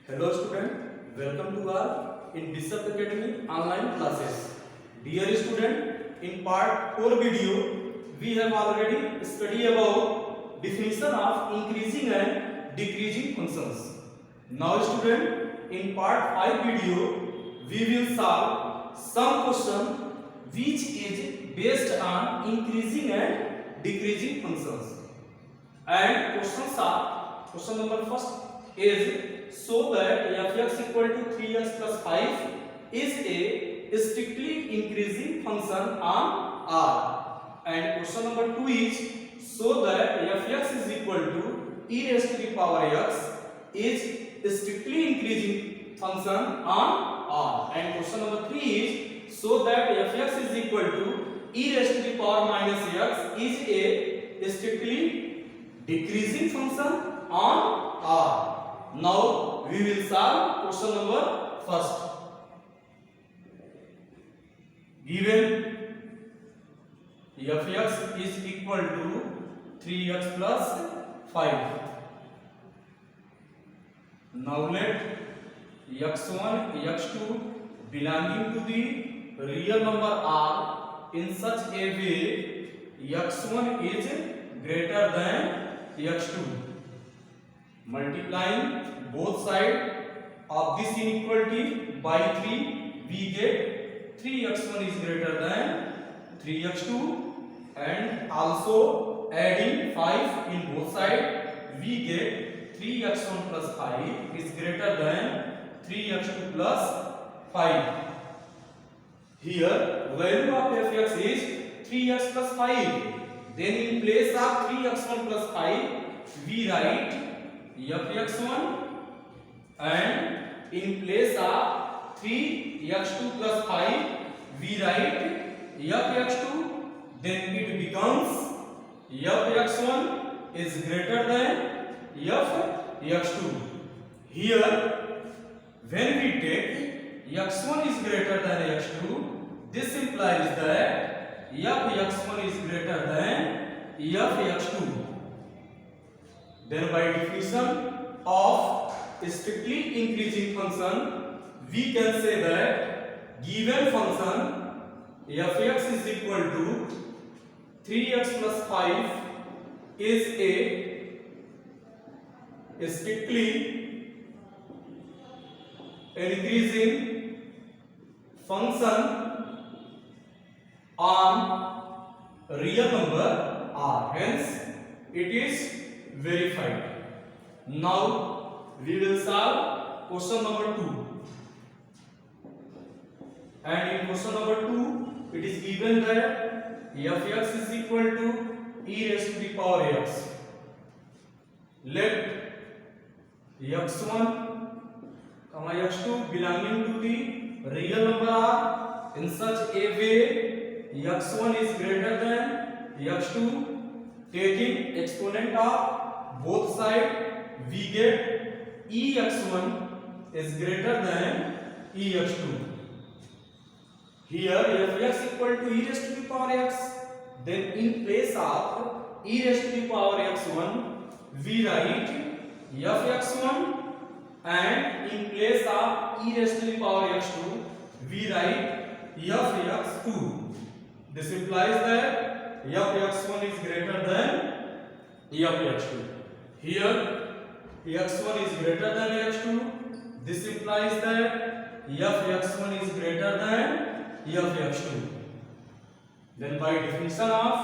Hello student, welcome to all in Bishop Academy online classes. Dear student, in part 4 video, we have already studied about definition of increasing and decreasing functions. Now student, in part 5 video, we will solve some question which is based on increasing and decreasing functions. And questions are, question number first is so that fx equal to 3x plus 5 is a strictly increasing function on R. And question number 2 is so that fx is equal to e raised to the power x is strictly increasing function on R. And question number 3 is so that fx is equal to e raised to the power minus x is a strictly decreasing function on R. Now we will solve question number first. Given fx is equal to 3x plus 5. Now let x1, x2 belonging to the real number r in such a way x1 is greater than x2. Multiplying both sides of this inequality by 3, we get 3x1 is greater than 3x2, and also adding 5 in both sides, we get 3x1 plus 5 is greater than 3x2 plus 5. Here value of fx is 3x plus 5. Then in place of 3x1 plus 5, we write fx1, and in place of 3x2 plus 5 we write fx2. Then it becomes fx1 is greater than fx2. Here when we take x1 is greater than x2, this implies that fx1 is greater than fx2. Then by definition of strictly increasing function, we can say that given function fx is equal to 3x plus 5 is a strictly increasing function on real number r. Hence it is verified. Now we will solve question number 2. And in question number 2, it is given that fx is equal to e raised to the power x. Let x1, x2 belonging to the real number r in such a way x1 is greater than x2. Taking exponent of both sides, we get ex1 is greater than ex2. Here fx equal to e raised to the power x. Then in place of e raised to the power x1, we write fx1, and in place of e raised to the power x2, we write fx2. This implies that fx1 is greater than fx2. Here x1 is greater than x2. This implies that fx1 is greater than fx2. Then by definition of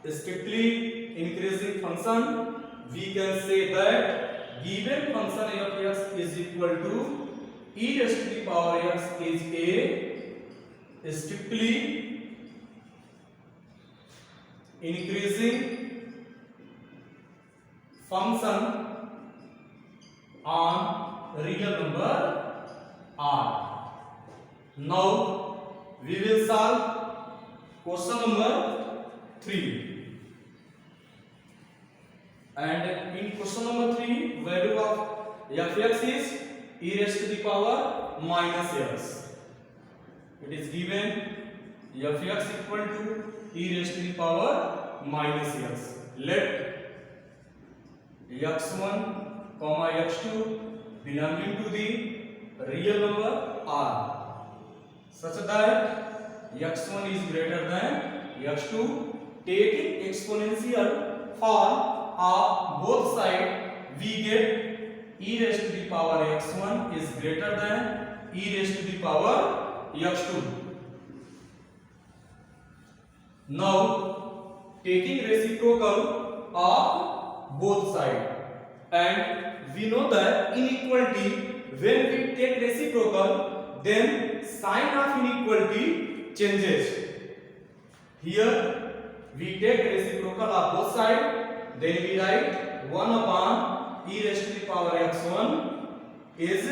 strictly increasing function, we can say that given function fx is equal to e raised to the power x is a strictly increasing function on real number r. Now we will solve question number 3. And in question number 3, value of fx is e raised to the power minus x. It is given fx equal to e raised to the power minus x. Let x1, x2 belonging to the real number r such that x1 is greater than x2, taking exponential form of both sides, we get e raised to the power x1 is greater than e raised to the power x2. Now taking reciprocal of both sides, and we know that inequality, when we take reciprocal, then sign of inequality changes. Here we take reciprocal of both sides, then we write 1 upon e raised to the power x1 is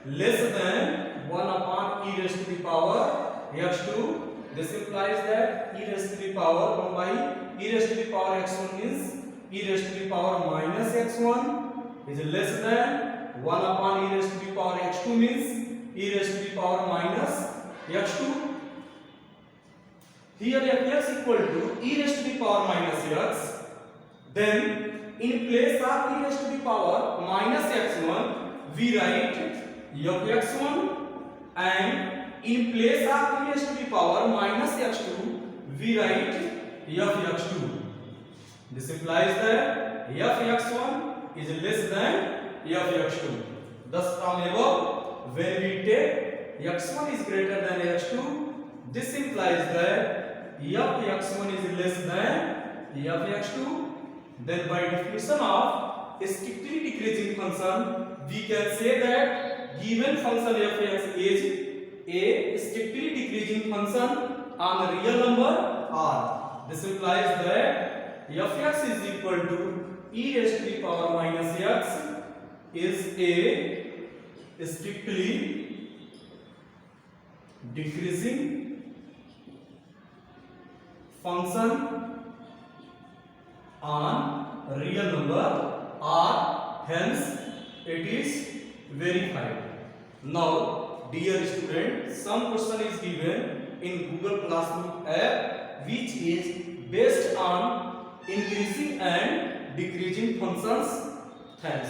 less than 1 upon e raised to the power x2. This implies that e raised to the power 1 by e raised to the power x1 means e raised to the power minus x1 is less than 1 upon e raised to the power x2 means e raised to the power minus x2. Here fx equal to e raised to the power minus x. Then in place of e raised to the power minus x1 we write fx1, and in place of e raised to the power minus x2 we write fx2. This implies that fx1 is less than fx2. Thus from above, when we take x1 is greater than x2, this implies that fx1 is less than fx2. Then by definition of a strictly decreasing function, we can say that given function fx is a strictly decreasing function on a real number r. This implies that fx is equal to e raised to the power minus x is a strictly decreasing function on real number r, hence it is verified. Now dear student, some question is given in Google Classroom app which is based on increasing and decreasing functions. Thanks.